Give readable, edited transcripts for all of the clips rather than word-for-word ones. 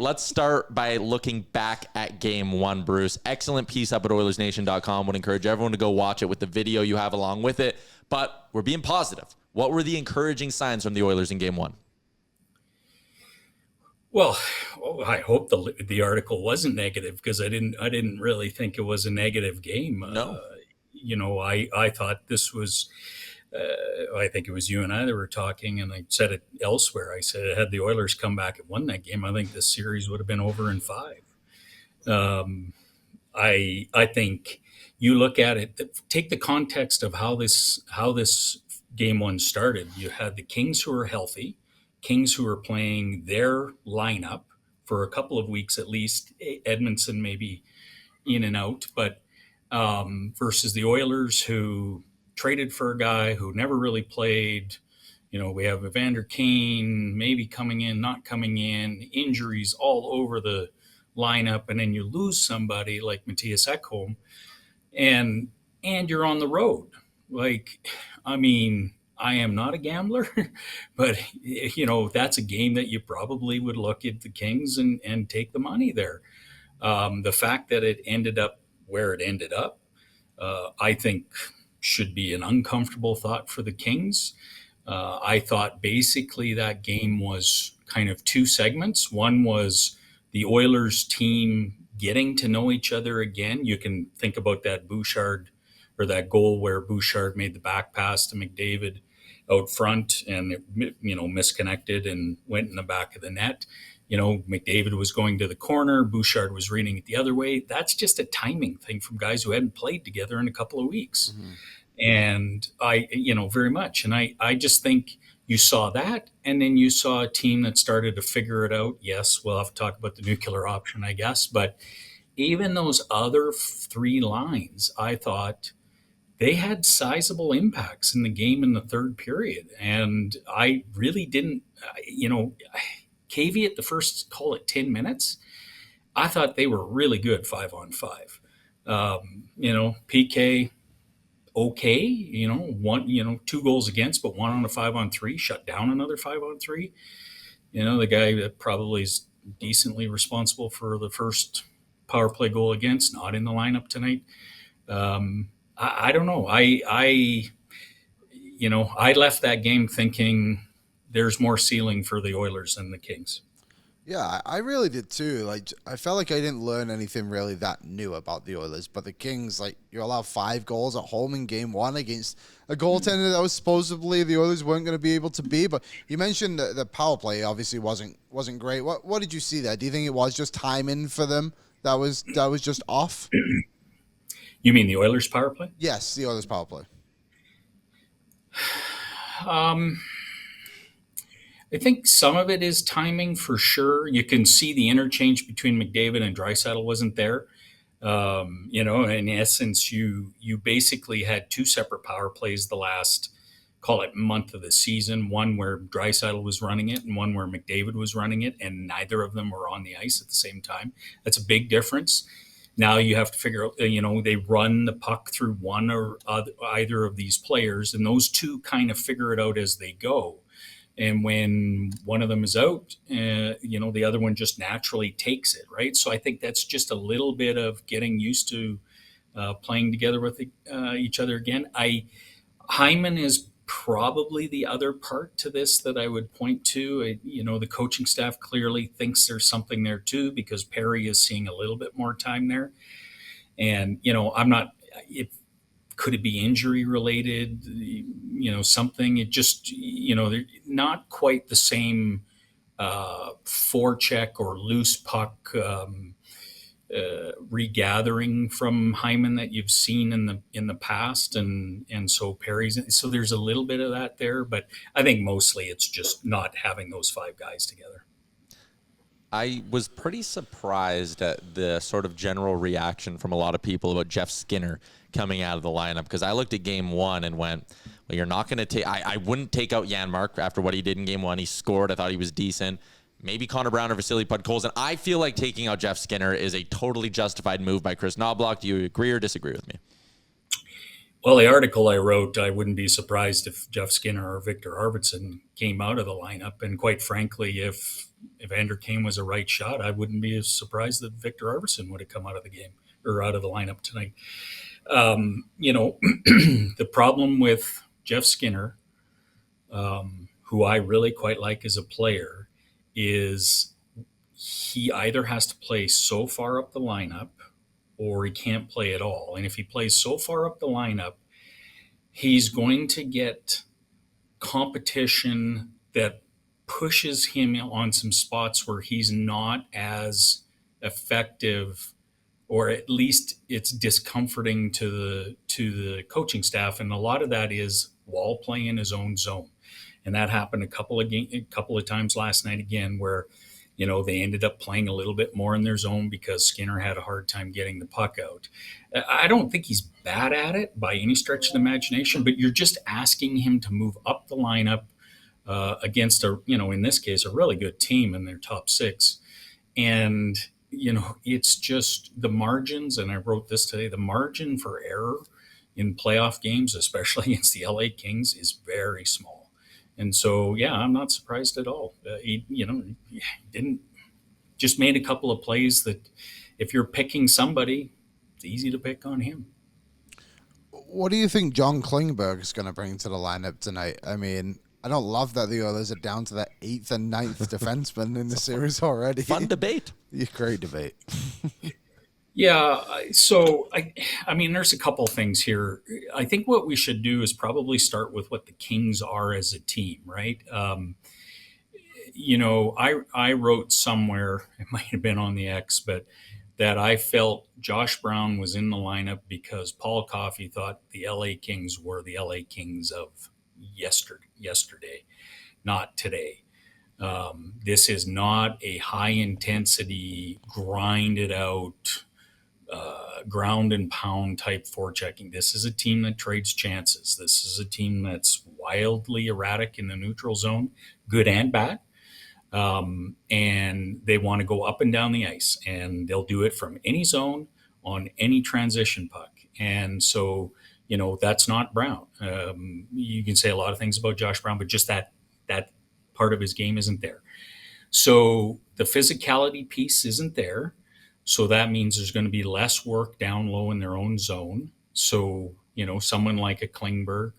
let's start by looking back at game one, Bruce. Excellent piece up at OilersNation.com. Would encourage everyone to go watch it with the video you have along with it. But we're being positive. What were the encouraging signs from the Oilers in game one? Well, I hope the article wasn't negative, because I didn't really think it was a negative game. No. I thought this was. I think it was you and I that were talking, and I said it elsewhere. I said, had the Oilers come back and won that game, I think this series would have been over in 5. I think you look at it, take the context of how this game one started. You had the Kings, who were healthy, Kings who were playing their lineup for a couple of weeks at least. Edmondson maybe in and out, but versus the Oilers, who traded for a guy who never really played. We have Evander Kane maybe coming in, not coming in, injuries all over the lineup, and then you lose somebody like Matthias Ekholm, and you're on the road. I am not a gambler, but that's a game that you probably would look at the Kings and take the money there. The fact that it ended up where it ended up, I think should be an uncomfortable thought for the Kings. I thought basically that game was kind of 2 segments. One was the Oilers team getting to know each other again. You can think about that Bouchard, or that goal where Bouchard made the back pass to McDavid out front, and it, misconnected and went in the back of the net. McDavid was going to the corner, Bouchard was reading it the other way. That's just a timing thing from guys who hadn't played together in a couple of weeks. Mm-hmm. And I very much. And I just think you saw that, and then you saw a team that started to figure it out. Yes, we'll have to talk about the nuclear option, I guess. But even those other 3 lines, I thought they had sizable impacts in the game in the third period. And I really didn't, caveat the first, call it 10 minutes, I thought they were really good 5-on-5. PK, okay, 2 goals against, but 1 on a 5-on-3, shut down another 5-on-3. The guy that probably is decently responsible for the first power play goal against, not in the lineup tonight. I don't know. I left that game thinking there's more ceiling for the Oilers than the Kings. Yeah, I really did too. I felt like I didn't learn anything really that new about the Oilers, but the Kings, you're allowed 5 goals at home in game 1 against a goaltender that was supposedly the Oilers weren't going to be able to be. But you mentioned the power play obviously wasn't great. What did you see there? Do you think it was just timing for them that was just off? You mean the Oilers power play? Yes, the Oilers power play. I think some of it is timing for sure. You can see the interchange between McDavid and Draisaitl wasn't there. In essence, you basically had 2 separate power plays the last, call it, month of the season. One where Draisaitl was running it and one where McDavid was running it, and neither of them were on the ice at the same time. That's a big difference. Now you have to figure out, they run the puck through one or either of these players, and those 2 kind of figure it out as they go. And when one of them is out, the other one just naturally takes it, right? So I think that's just a little bit of getting used to playing together with each other again. Hyman is probably the other part to this that I would point to. The coaching staff clearly thinks there's something there too, because Perry is seeing a little bit more time there. And, I'm not, could it be injury related? Something, it just, they're not quite the same forecheck or loose puck regathering from Hyman that you've seen in the past, and so Perry's, so there's a little bit of that there, but I think mostly it's just not having those 5 guys together. I was pretty surprised at the sort of general reaction from a lot of people about Jeff Skinner coming out of the lineup, because I looked at game 1 and went, well, you're not going to take, I wouldn't take out Janmark after what he did in game 1. He scored. I thought he was decent. Maybe Connor Brown or Vasily Podkolzin. I feel like taking out Jeff Skinner is a totally justified move by Chris Knobloch. Do you agree or disagree with me? Well, the article I wrote, I wouldn't be surprised if Jeff Skinner or Victor Arvidsson came out of the lineup. And quite frankly, if Andrew Kane was a right shot, I wouldn't be as surprised that Victor Arvidsson would have come out of the game or out of the lineup tonight. The problem with Jeff Skinner, who I really quite like as a player, is he either has to play so far up the lineup or he can't play at all. And if he plays so far up the lineup, he's going to get competition that pushes him on some spots where he's not as effective, or at least it's discomforting to the coaching staff. And a lot of that is wall play in his own zone. And that happened a couple of times last night again, where they ended up playing a little bit more in their zone because Skinner had a hard time getting the puck out. I don't think he's bad at it by any stretch of the imagination, but you're just asking him to move up the lineup against in this case, a really good team in their top six. And, it's just the margins, and I wrote this today, the margin for error in playoff games, especially against the LA Kings, is very small. And so, yeah, I'm not surprised at all. He didn't just made a couple of plays that if you're picking somebody, it's easy to pick on him. What do you think John Klingberg is going to bring to the lineup tonight? I mean, I don't love that the Oilers are down to the 8th and 9th defenseman in the series already. Fun debate. Yeah, great debate. Yeah, so I mean, there's a couple things here. I think what we should do is probably start with what the Kings are as a team, right? I wrote somewhere, it might have been on the X, but that I felt Josh Brown was in the lineup because Paul Coffey thought the LA Kings were the LA Kings of yesterday, not today. This is not a high intensity, grinded out, ground and pound type forechecking. This is a team that trades chances. This is a team that's wildly erratic in the neutral zone, good and bad. And they want to go up and down the ice, and they'll do it from any zone on any transition puck. And so, that's not Brown. You can say a lot of things about Josh Brown, but just that part of his game isn't there. So the physicality piece isn't there. So that means there's going to be less work down low in their own zone. So, someone like a Klingberg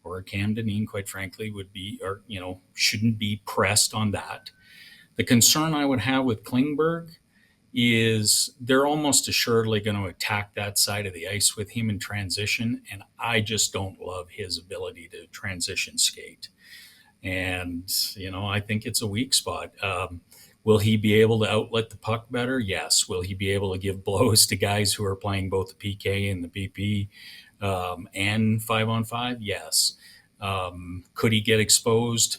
or a Cam Dineen, quite frankly, shouldn't be pressed on that. The concern I would have with Klingberg is they're almost assuredly going to attack that side of the ice with him in transition. And I just don't love his ability to transition skate. And, I think it's a weak spot. Will he be able to outlet the puck better? Yes. Will he be able to give blows to guys who are playing both the PK and the PP and 5-on-5? Yes. Could he get exposed?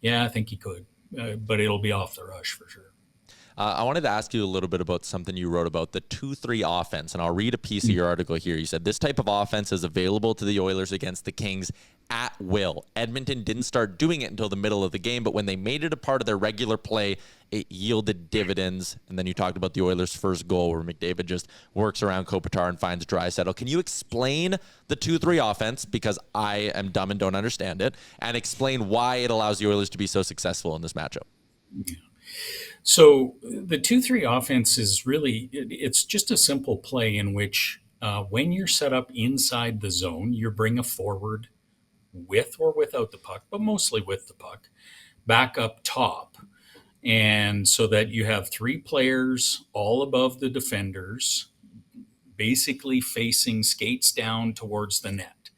Yeah, I think he could, but it'll be off the rush for sure. I wanted to ask you a little bit about something you wrote about the 2-3 offense, and I'll read a piece of your article here. You said this type of offense is available to the Oilers against the Kings at will. Edmonton didn't start doing it until the middle of the game, but when they made it a part of their regular play, it yielded dividends. And then you talked about the Oilers' first goal where McDavid just works around Kopitar and finds Draisaitl. Can you explain the 2-3 offense, because I am dumb and don't understand it, and explain why it allows the Oilers to be so successful in this matchup? Yeah. So the 2-3 offense is really, it's just a simple play in which when you're set up inside the zone, you bring a forward with or without the puck, but mostly with the puck, back up top. And so that you have three players all above the defenders, basically facing skates down towards the net.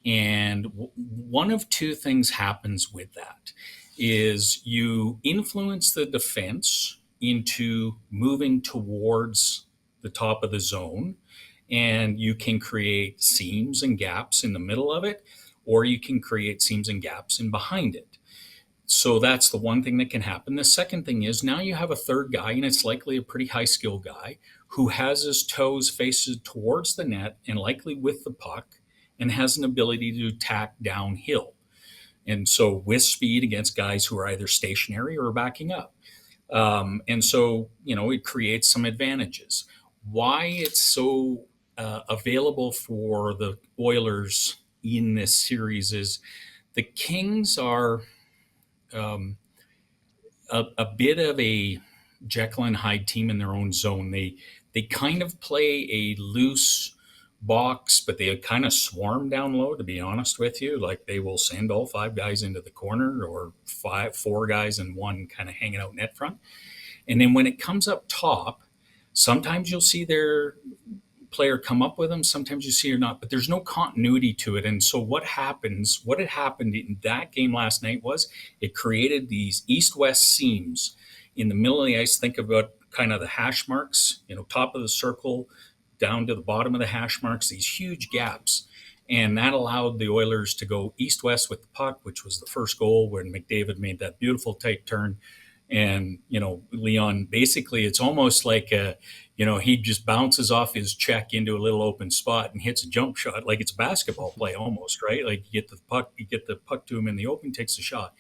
And one of two things happens with that. Is you influence the defense into moving towards the top of the zone, and you can create seams and gaps in the middle of it, or you can create seams and gaps in behind it. So that's the one thing that can happen. The second thing is now you have a third guy, and it's likely a pretty high skill guy who has his toes faced towards the net and likely with the puck and has an ability to attack downhill. And so with speed against guys who are either stationary or backing up. And so, it creates some advantages. Why it's so available for the Oilers in this series is the Kings are a bit of a Jekyll and Hyde team in their own zone. They kind of play a loose box, but they kind of swarm down low. To be honest with you, like they will send all five guys into the corner, or four guys and one kind of hanging out net front. And then when it comes up top, sometimes you'll see their player come up with them. Sometimes you see or not, but there's no continuity to it. And so what had happened in that game last night was it created these east-west seams in the middle of the ice. Think about kind of the hash marks, top of the circle down to the bottom of the hash marks, these huge gaps. And that allowed the Oilers to go east-west with the puck, which was the first goal when McDavid made that beautiful tight turn. And, Leon, basically it's almost like he just bounces off his check into a little open spot and hits a jump shot, like it's basketball play almost, right? Like you get the puck to him in the open, takes a shot,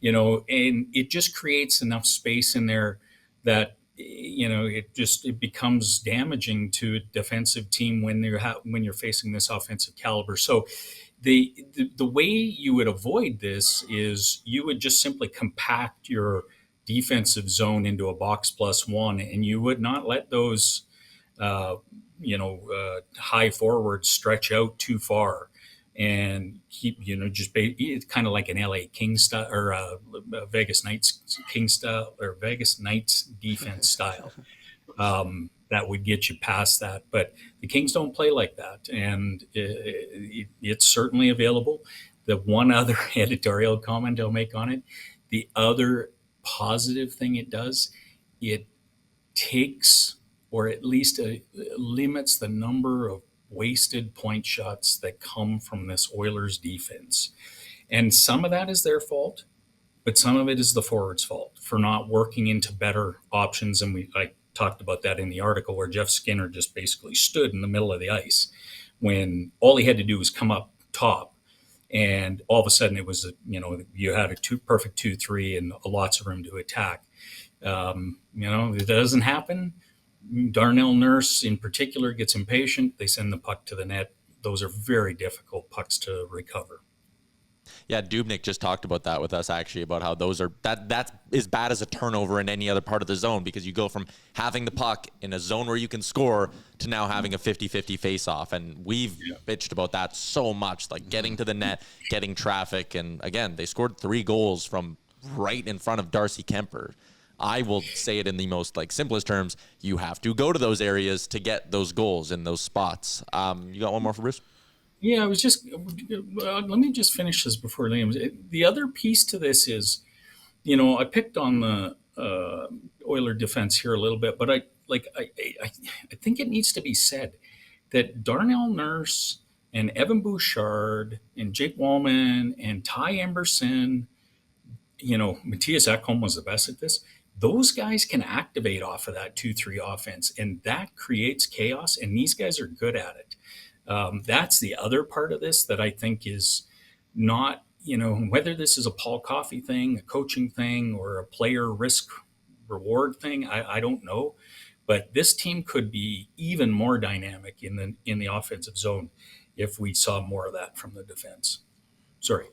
and it just creates enough space in there that, it becomes damaging to a defensive team when you're facing this offensive caliber. So the way you would avoid this is you would just simply compact your defensive zone into a box plus one, and you would not let those high forwards stretch out too far and keep it's kind of like an LA Kings style or a Vegas Knights King style or Vegas Knights defense style. That would get you past that, but the Kings don't play like that, and it's certainly available. The one other editorial comment I'll make on it, the other positive thing it does, it takes, or at least limits the number of wasted point shots that come from this Oilers defense. And some of that is their fault, but some of it is the forwards' fault for not working into better options. And I talked about that in the article where Jeff Skinner just basically stood in the middle of the ice when all he had to do was come up top. And all of a sudden it was, you had a perfect 2-3 and lots of room to attack. It doesn't happen. Darnell Nurse in particular gets impatient. They send the puck to the net. Those are very difficult pucks to recover. Yeah, Dubnyk just talked about that with us, actually, about how those are that's as bad as a turnover in any other part of the zone, because you go from having the puck in a zone where you can score to now having a 50-50 face-off. And we've bitched about that so much, like getting to the net, getting traffic. And again, they scored 3 goals from right in front of Darcy Kemper. I will say it in the most simplest terms. You have to go to those areas to get those goals in those spots. You got one more for Bruce? Yeah, I was just let me just finish this before Liam. The other piece to this is, I picked on the Oiler defense here a little bit, but I think it needs to be said that Darnell Nurse and Evan Bouchard and Jake Wallman and Ty Emberson, Matthias Ekholm was the best at this. Those guys can activate off of that 2-3 offense, and that creates chaos, and these guys are good at it. That's the other part of this that I think is not, whether this is a Paul Coffey thing, a coaching thing, or a player risk reward thing, I don't know. But this team could be even more dynamic in the offensive zone if we saw more of that from the defense. Sorry.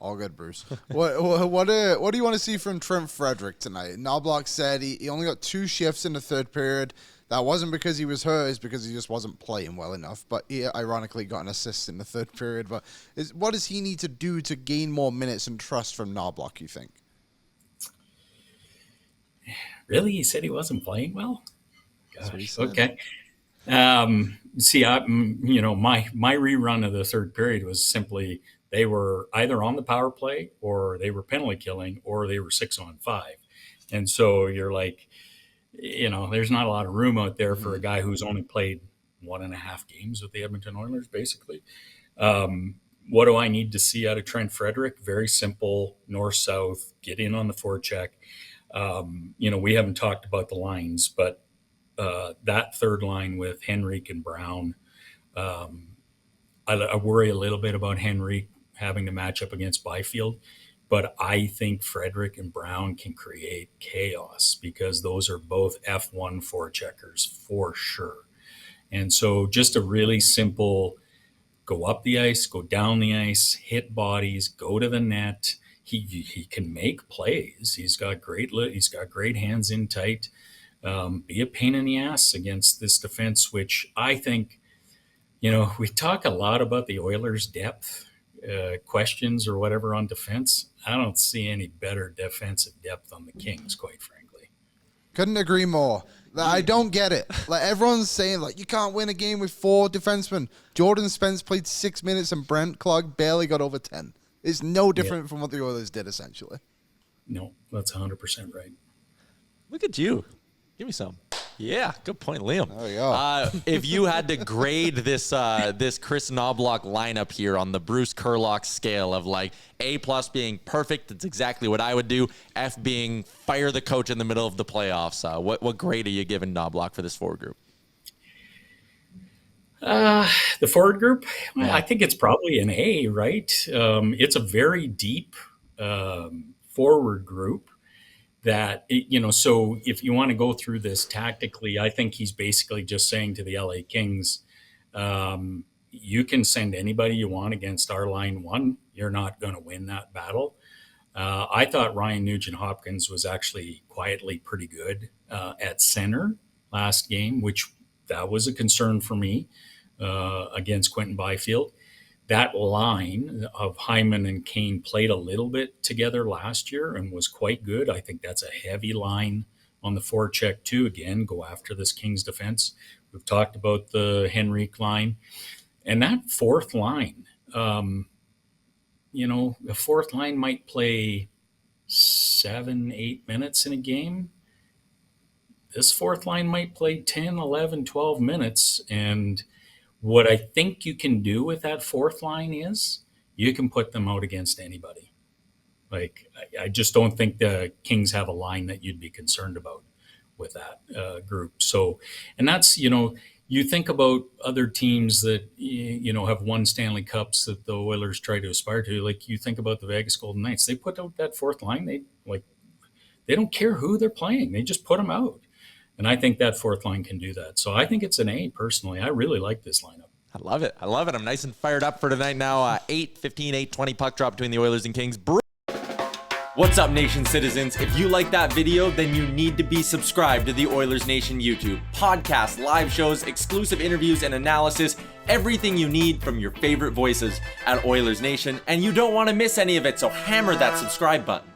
All good, Bruce. What do you want to see from Trent Frederick tonight? Knobloch said he only got 2 shifts in the third period. That wasn't because he was hurt, it's because he just wasn't playing well enough. But he ironically got an assist in the third period. But what does he need to do to gain more minutes and trust from Knobloch, you think? Really? He said he wasn't playing well? Gosh, okay. See, my rerun of the third period was simply they were either on the power play or they were penalty killing or they were 6-on-5. And so you're like, there's not a lot of room out there for a guy who's only played 1.5 games with the Edmonton Oilers, basically. What do I need to see out of Trent Frederick? Very simple, north-south, get in on the forecheck. We haven't talked about the lines, but that third line with Henrique and Brown, I worry a little bit about Henrique having to match up against Byfield, but I think Frederick and Brown can create chaos because those are both F1 forecheckers for sure. And so just a really simple go up the ice, go down the ice, hit bodies, go to the net. He can make plays. He's got great hands in tight. Be a pain in the ass against this defense, which I think, we talk a lot about the Oilers' depth questions or whatever on defense. I don't see any better defensive depth on the Kings, quite frankly. Couldn't agree more. I don't get it. Like, everyone's saying, like, you can't win a game with 4 defensemen. Jordan Spence played 6 minutes and Brent Clark barely got over 10. It's no different from what the Oilers did, essentially. No, that's 100% right. Look at you. Give me some. Yeah, good point, Liam. There we go. If you had to grade this Chris Knobloch lineup here on the Bruce Curlock scale of like A+ being perfect, that's exactly what I would do. F being fire the coach in the middle of the playoffs. What grade are you giving Knobloch for this forward group? The forward group, I think it's probably an A, right? It's a very deep forward group that, so if you want to go through this tactically, I think he's basically just saying to the LA Kings, you can send anybody you want against our line one. You're not going to win that battle. I thought Ryan Nugent-Hopkins was actually quietly pretty good at center last game, which that was a concern for me against Quentin Byfield. That line of Hyman and Kane played a little bit together last year and was quite good. I think that's a heavy line on the forecheck too. Again, go after this Kings defense. We've talked about the Henrique line. And that fourth line, the fourth line might play 7-8 minutes in a game. This fourth line might play 10, 11, 12 minutes. And what I think you can do with that fourth line is you can put them out against anybody. Like, I just don't think the Kings have a line that you'd be concerned about with that group. So, and that's, you think about other teams that, have won Stanley Cups that the Oilers try to aspire to. Like, you think about the Vegas Golden Knights, they put out that fourth line. They don't care who they're playing. They just put them out. And I think that fourth line can do that. So I think it's an A personally. I really like this lineup. I love it. I'm nice and fired up for tonight now. 8-15, 8-20 puck drop between the Oilers and Kings. What's up, Nation citizens? If you like that video, then you need to be subscribed to the Oilers Nation YouTube. Podcasts, live shows, exclusive interviews, and analysis. Everything you need from your favorite voices at Oilers Nation. And you don't want to miss any of it, so hammer that subscribe button.